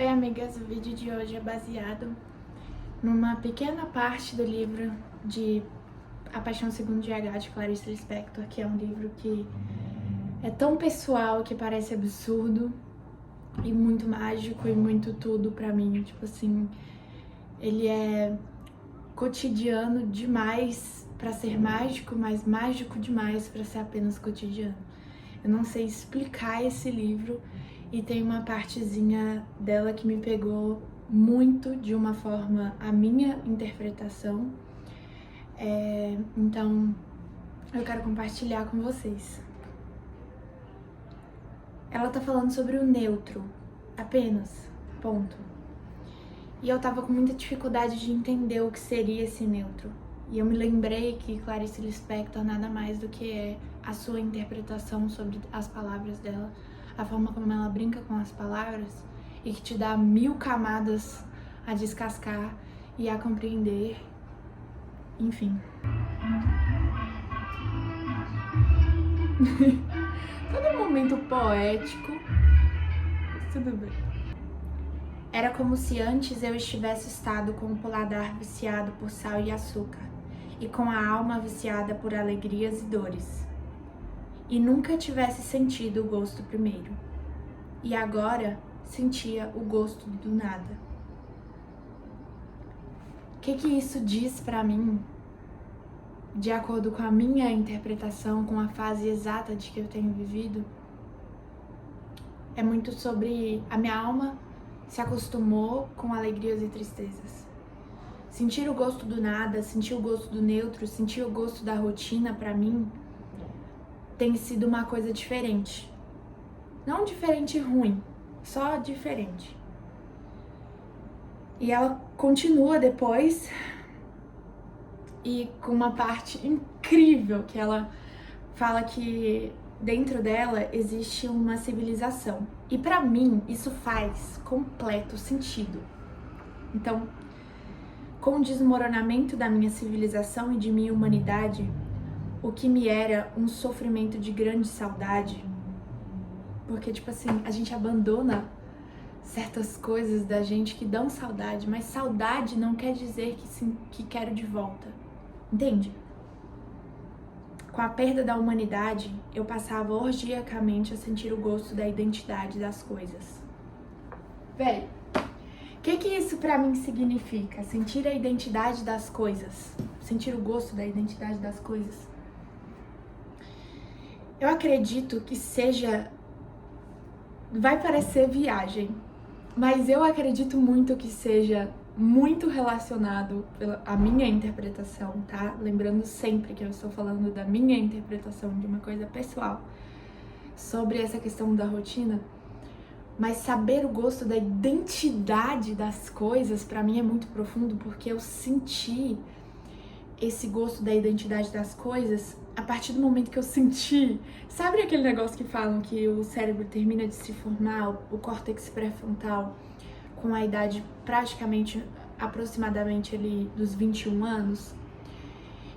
Oi amigas, o vídeo de hoje é baseado numa pequena parte do livro de A Paixão Segundo GH, de Clarice Lispector, que é um livro que é tão pessoal que parece absurdo e muito mágico e muito tudo pra mim. Tipo assim, ele é cotidiano demais pra ser mágico, mas mágico demais pra ser apenas cotidiano. Eu não sei explicar esse livro e tem uma partezinha dela que me pegou muito, de uma forma, a minha interpretação. Então, eu quero compartilhar com vocês. Ela tá falando sobre o neutro, apenas, ponto. E eu tava com muita dificuldade de entender o que seria esse neutro. E eu me lembrei que Clarice Lispector nada mais do que é a sua interpretação sobre as palavras dela, a forma como ela brinca com as palavras e que te dá 1000 camadas a descascar e a compreender, enfim. Todo momento poético, tudo bem. Era como se antes eu estivesse estado com o paladar viciado por sal e açúcar, e com a alma viciada por alegrias e dores, e nunca tivesse sentido o gosto primeiro, e agora sentia o gosto do nada. O que isso diz pra mim, de acordo com a minha interpretação, com a fase exata de que eu tenho vivido? É muito sobre a minha alma se acostumou com alegrias e tristezas. Sentir o gosto do nada, sentir o gosto do neutro, sentir o gosto da rotina, pra mim, tem sido uma coisa diferente. Não diferente ruim, só diferente. E ela continua depois, e com uma parte incrível, que ela fala que dentro dela existe uma civilização. E pra mim, isso faz completo sentido. Então, com o desmoronamento da minha civilização e de minha humanidade, o que me era um sofrimento de grande saudade, porque, tipo assim, a gente abandona certas coisas da gente que dão saudade, mas saudade não quer dizer que quero de volta, entende? Com a perda da humanidade, eu passava orgiacamente a sentir o gosto da identidade das coisas. Véi, o que isso pra mim significa? Sentir a identidade das coisas, sentir o gosto da identidade das coisas. Eu acredito que seja... Vai parecer viagem, mas eu acredito muito que seja muito relacionado à minha interpretação, tá? Lembrando sempre que eu estou falando da minha interpretação, de uma coisa pessoal, sobre essa questão da rotina. Mas saber o gosto da identidade das coisas, pra mim, é muito profundo, porque eu senti esse gosto da identidade das coisas a partir do momento que eu senti... Sabe aquele negócio que falam que o cérebro termina de se formar, o córtex pré-frontal, com a idade praticamente, aproximadamente ali dos 21 anos?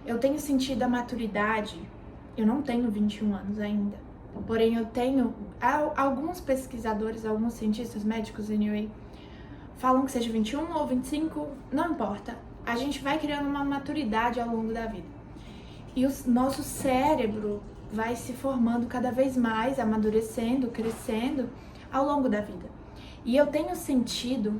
Eu tenho sentido a maturidade, eu não tenho 21 anos ainda, porém eu tenho, alguns pesquisadores, alguns cientistas médicos, anyway, falam que seja 21 ou 25, não importa, a gente vai criando uma maturidade ao longo da vida. E o nosso cérebro vai se formando cada vez mais, amadurecendo, crescendo ao longo da vida. E eu tenho sentido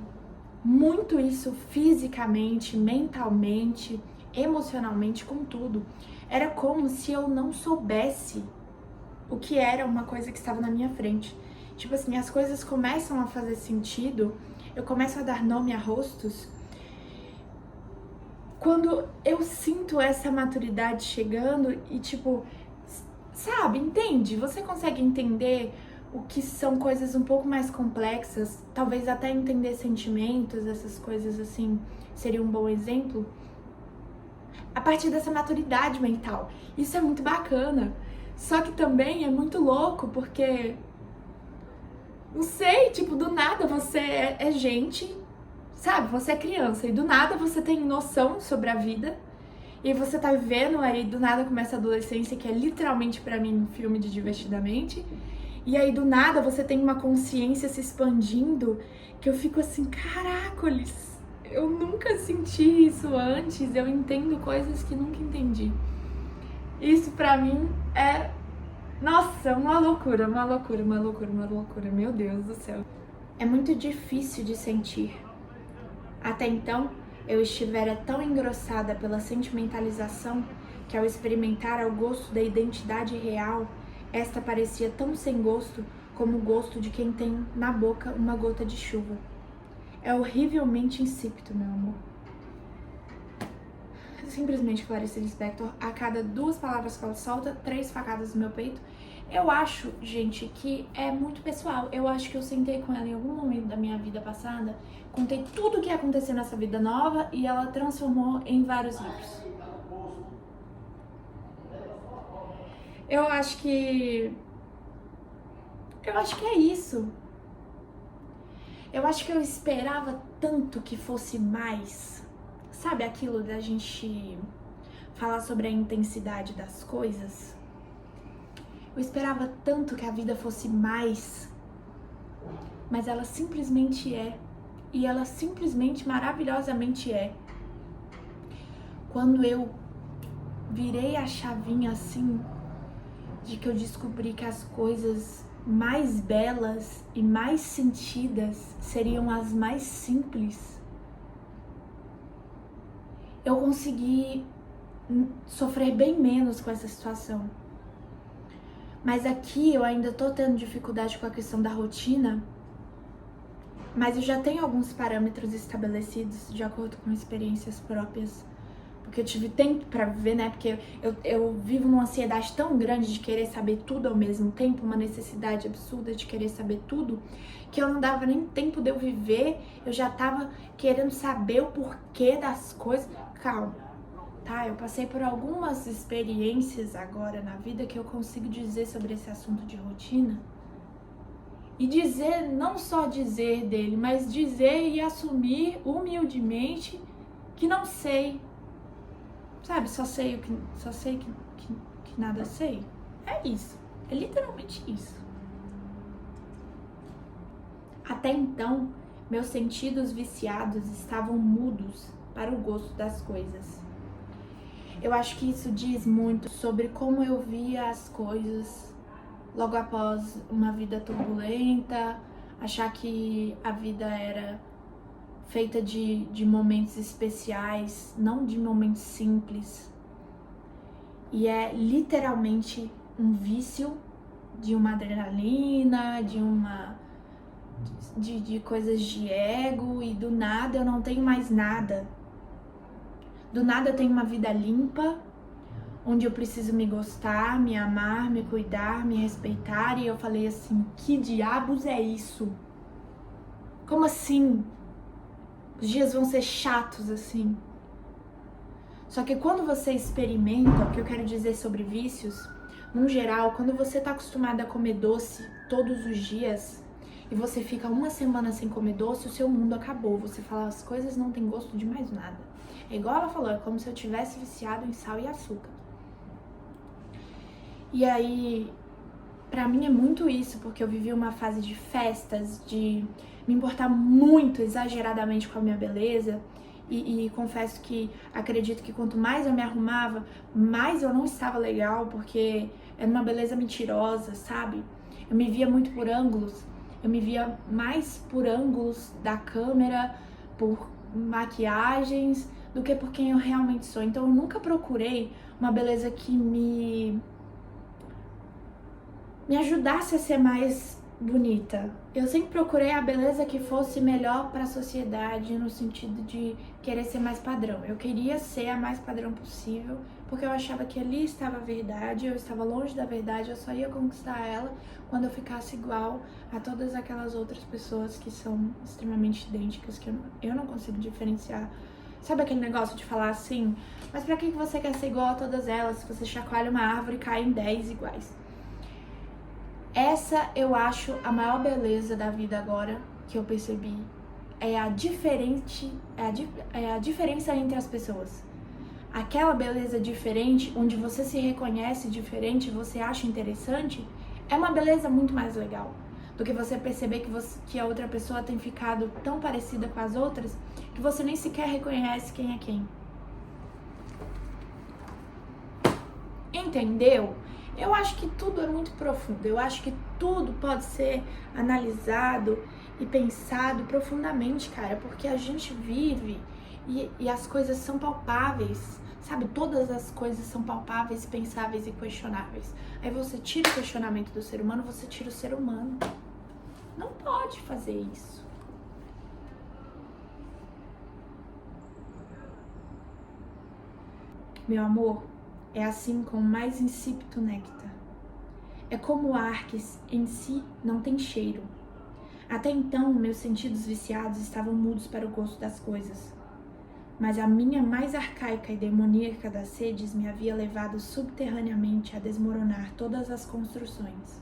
muito isso fisicamente, mentalmente, emocionalmente, com tudo. Era como se eu não soubesse o que era uma coisa que estava na minha frente. Tipo assim, as coisas começam a fazer sentido, eu começo a dar nome a rostos, quando eu sinto essa maturidade chegando e tipo, sabe, entende? Você consegue entender o que são coisas um pouco mais complexas, talvez até entender sentimentos, essas coisas assim, seria um bom exemplo, a partir dessa maturidade mental. Isso é muito bacana, só que também é muito louco, porque, não sei, tipo, do nada você é gente, sabe, você é criança, e do nada você tem noção sobre a vida, e você tá vivendo, aí do nada começa a adolescência, que é literalmente pra mim um filme de Divertidamente, E aí, do nada, você tem uma consciência se expandindo que eu fico assim, caracoles, eu nunca senti isso antes, eu entendo coisas que nunca entendi. Isso pra mim é, nossa, uma loucura, uma loucura, uma loucura, uma loucura, meu Deus do céu. É muito difícil de sentir. Até então, eu estivera tão engrossada pela sentimentalização que ao experimentar o gosto da identidade real, esta parecia tão sem gosto como o gosto de quem tem na boca uma gota de chuva. É horrivelmente insípido, meu amor. Simplesmente Clarice Lispector, a cada 2 palavras que ela solta, 3 facadas no meu peito. Eu acho, gente, que é muito pessoal. Eu acho que eu sentei com ela em algum momento da minha vida passada, contei tudo o que ia acontecer nessa vida nova e ela transformou em vários livros. Eu acho que é isso. Eu acho que eu esperava tanto que fosse mais. Sabe aquilo da gente falar sobre a intensidade das coisas? Eu esperava tanto que a vida fosse mais, mas ela simplesmente é. E ela simplesmente, maravilhosamente é. Quando eu virei a chavinha assim, de que eu descobri que as coisas mais belas e mais sentidas seriam as mais simples, eu consegui sofrer bem menos com essa situação. Mas aqui eu ainda tô tendo dificuldade com a questão da rotina, mas eu já tenho alguns parâmetros estabelecidos de acordo com experiências próprias, porque eu tive tempo pra viver, né? Porque eu vivo numa ansiedade tão grande de querer saber tudo ao mesmo tempo, uma necessidade absurda de querer saber tudo, que eu não dava nem tempo de eu viver, eu já tava querendo saber o porquê das coisas. Calma, tá? Eu passei por algumas experiências agora na vida que eu consigo dizer sobre esse assunto de rotina. E dizer, não só dizer dele, mas dizer e assumir humildemente que não sei. Sabe, só sei que nada sei. É isso. É literalmente isso. Até então, meus sentidos viciados estavam mudos para o gosto das coisas. Eu acho que isso diz muito sobre como eu via as coisas logo após uma vida turbulenta, achar que a vida era feita de momentos especiais, não de momentos simples. E é literalmente um vício de uma adrenalina, de coisas de ego, e do nada eu não tenho mais nada. Do nada eu tenho uma vida limpa, onde eu preciso me gostar, me amar, me cuidar, me respeitar. E eu falei assim, que diabos é isso? Como assim? Os dias vão ser chatos assim? Só que quando você experimenta, o que eu quero dizer sobre vícios, no geral, quando você tá acostumada a comer doce todos os dias e você fica uma semana sem comer doce, o seu mundo acabou. Você fala, as coisas não têm gosto de mais nada. É igual ela falou, é como se eu tivesse viciado em sal e açúcar. E aí, pra mim é muito isso, porque eu vivi uma fase de festas, de me importar muito exageradamente com a minha beleza. E confesso que acredito que quanto mais eu me arrumava, mais eu não estava legal, porque era uma beleza mentirosa, sabe? Eu me via muito por ângulos, eu me via mais por ângulos da câmera, por maquiagens, do que por quem eu realmente sou. Então eu nunca procurei uma beleza que me ajudasse a ser mais bonita. Eu sempre procurei a beleza que fosse melhor para a sociedade, no sentido de querer ser mais padrão. Eu queria ser a mais padrão possível, porque eu achava que ali estava a verdade, eu estava longe da verdade, eu só ia conquistar ela quando eu ficasse igual a todas aquelas outras pessoas que são extremamente idênticas, que eu não consigo diferenciar. Sabe aquele negócio de falar assim, mas pra que você quer ser igual a todas elas, se você chacoalha uma árvore e cai em 10 iguais? Essa eu acho a maior beleza da vida agora, que eu percebi. É a diferença entre as pessoas. Aquela beleza diferente, onde você se reconhece diferente, você acha interessante, É uma beleza muito mais legal do que você perceber que a outra pessoa tem ficado tão parecida com as outras que você nem sequer reconhece quem é quem. Entendeu? Eu acho que tudo é muito profundo. Eu acho que tudo pode ser analisado e pensado profundamente, cara, porque a gente vive e as coisas são palpáveis, sabe? Todas as coisas são palpáveis, pensáveis e questionáveis. Aí você tira o questionamento do ser humano, você tira o ser humano. Não pode fazer isso. Meu amor, é assim com o mais insípido néctar. É como o ar que em si não tem cheiro. Até então, meus sentidos viciados estavam mudos para o gosto das coisas. Mas a minha mais arcaica e demoníaca das sedes me havia levado subterraneamente a desmoronar todas as construções.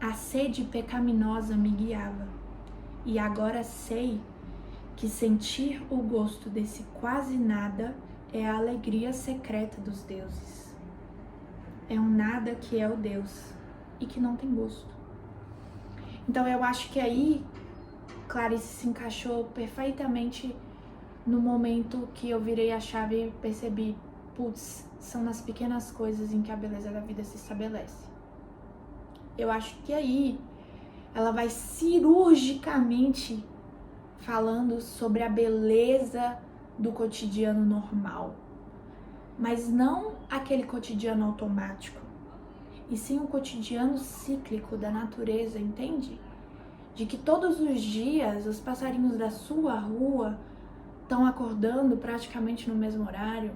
A sede pecaminosa me guiava, e agora sei que sentir o gosto desse quase nada é a alegria secreta dos deuses. É um nada que é o Deus e que não tem gosto. Então eu acho que aí Clarice se encaixou perfeitamente no momento que eu virei a chave e percebi, putz, são nas pequenas coisas em que a beleza da vida se estabelece. Eu acho que aí ela vai cirurgicamente falando sobre a beleza do cotidiano normal, mas não aquele cotidiano automático, e sim o cotidiano cíclico da natureza, entende? De que todos os dias os passarinhos da sua rua estão acordando praticamente no mesmo horário,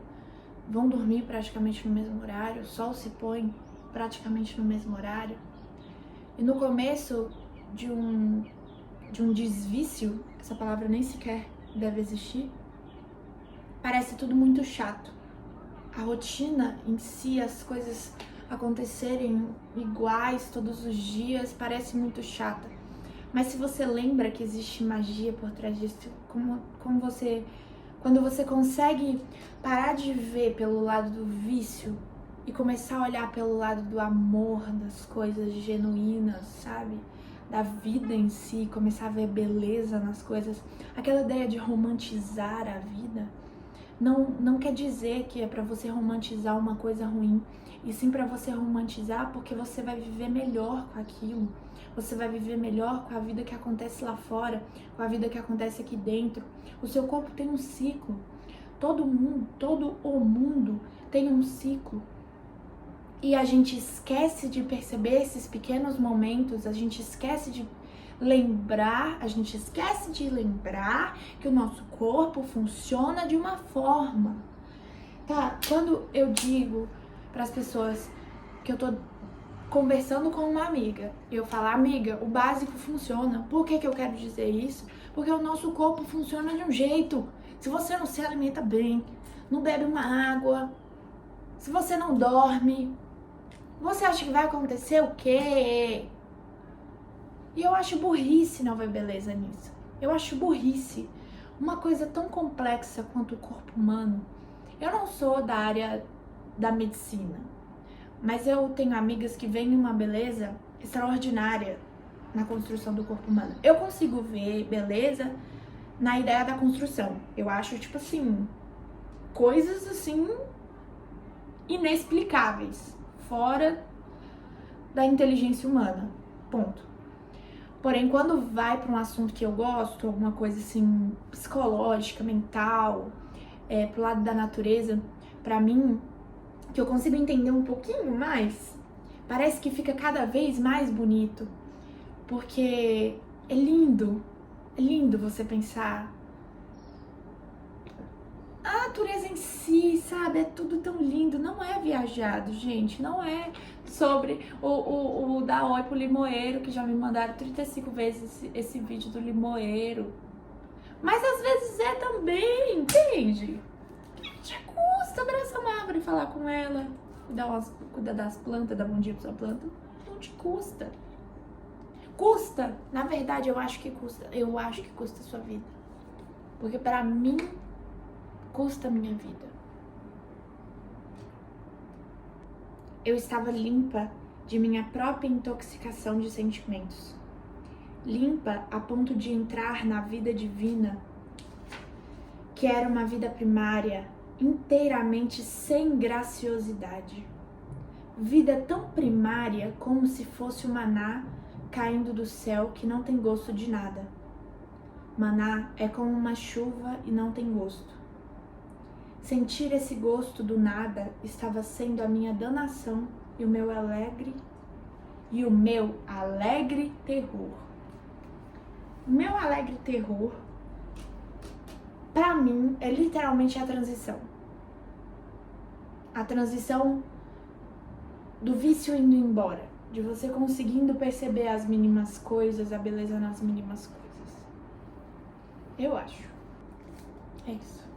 vão dormir praticamente no mesmo horário, o sol se põe praticamente no mesmo horário. E no começo de um desvício, essa palavra nem sequer deve existir, parece tudo muito chato. A rotina em si, as coisas acontecerem iguais todos os dias, parece muito chata. Mas se você lembra que existe magia por trás disso, quando você consegue parar de ver pelo lado do vício e começar a olhar pelo lado do amor, das coisas genuínas, sabe? Da vida em si, começar a ver beleza nas coisas, aquela ideia de romantizar a vida, não quer dizer que é pra você romantizar uma coisa ruim, e sim pra você romantizar porque você vai viver melhor com aquilo. Você vai viver melhor com a vida que acontece lá fora, com a vida que acontece aqui dentro. O seu corpo tem um ciclo. Todo o mundo tem um ciclo. E a gente esquece de perceber esses pequenos momentos, a gente esquece de lembrar que o nosso corpo funciona de uma forma. Tá? Quando eu digo para as pessoas que eu tô conversando com uma amiga, eu falo, amiga, o básico funciona. Por que eu quero dizer isso? Porque o nosso corpo funciona de um jeito. Se você não se alimenta bem, não bebe uma água, se você não dorme, você acha que vai acontecer o quê? E eu acho burrice não ver beleza nisso. Eu acho burrice. Uma coisa tão complexa quanto o corpo humano. Eu não sou da área da medicina, mas eu tenho amigas que veem uma beleza extraordinária na construção do corpo humano. Eu consigo ver beleza na ideia da construção. Eu acho, tipo assim, coisas assim inexplicáveis, fora da inteligência humana. Ponto. Porém, quando vai para um assunto que eu gosto, alguma coisa assim psicológica, mental, pro lado da natureza, pra mim, que eu consigo entender um pouquinho mais, parece que fica cada vez mais bonito, porque é lindo você pensar. A natureza em si, sabe, é tudo tão lindo, não é viajado, gente, não é sobre o dar oi pro limoeiro, que já me mandaram 35 vezes esse vídeo do limoeiro, mas às vezes é também, entende? Já custa abraçar uma árvore e falar com ela, cuidar das plantas, dar bom dia pra sua planta, não te custa. Custa, na verdade eu acho que custa a sua vida, porque pra mim custa a minha vida. Eu estava limpa de minha própria intoxicação de sentimentos. Limpa a ponto de entrar na vida divina, que era uma vida primária, inteiramente sem graciosidade. Vida tão primária como se fosse o maná caindo do céu que não tem gosto de nada. Maná é como uma chuva e não tem gosto. Sentir esse gosto do nada estava sendo a minha danação e o meu alegre terror. O meu alegre terror, pra mim, é literalmente a transição. A transição do vício indo embora, de você conseguindo perceber as mínimas coisas, a beleza nas mínimas coisas. Eu acho. É isso.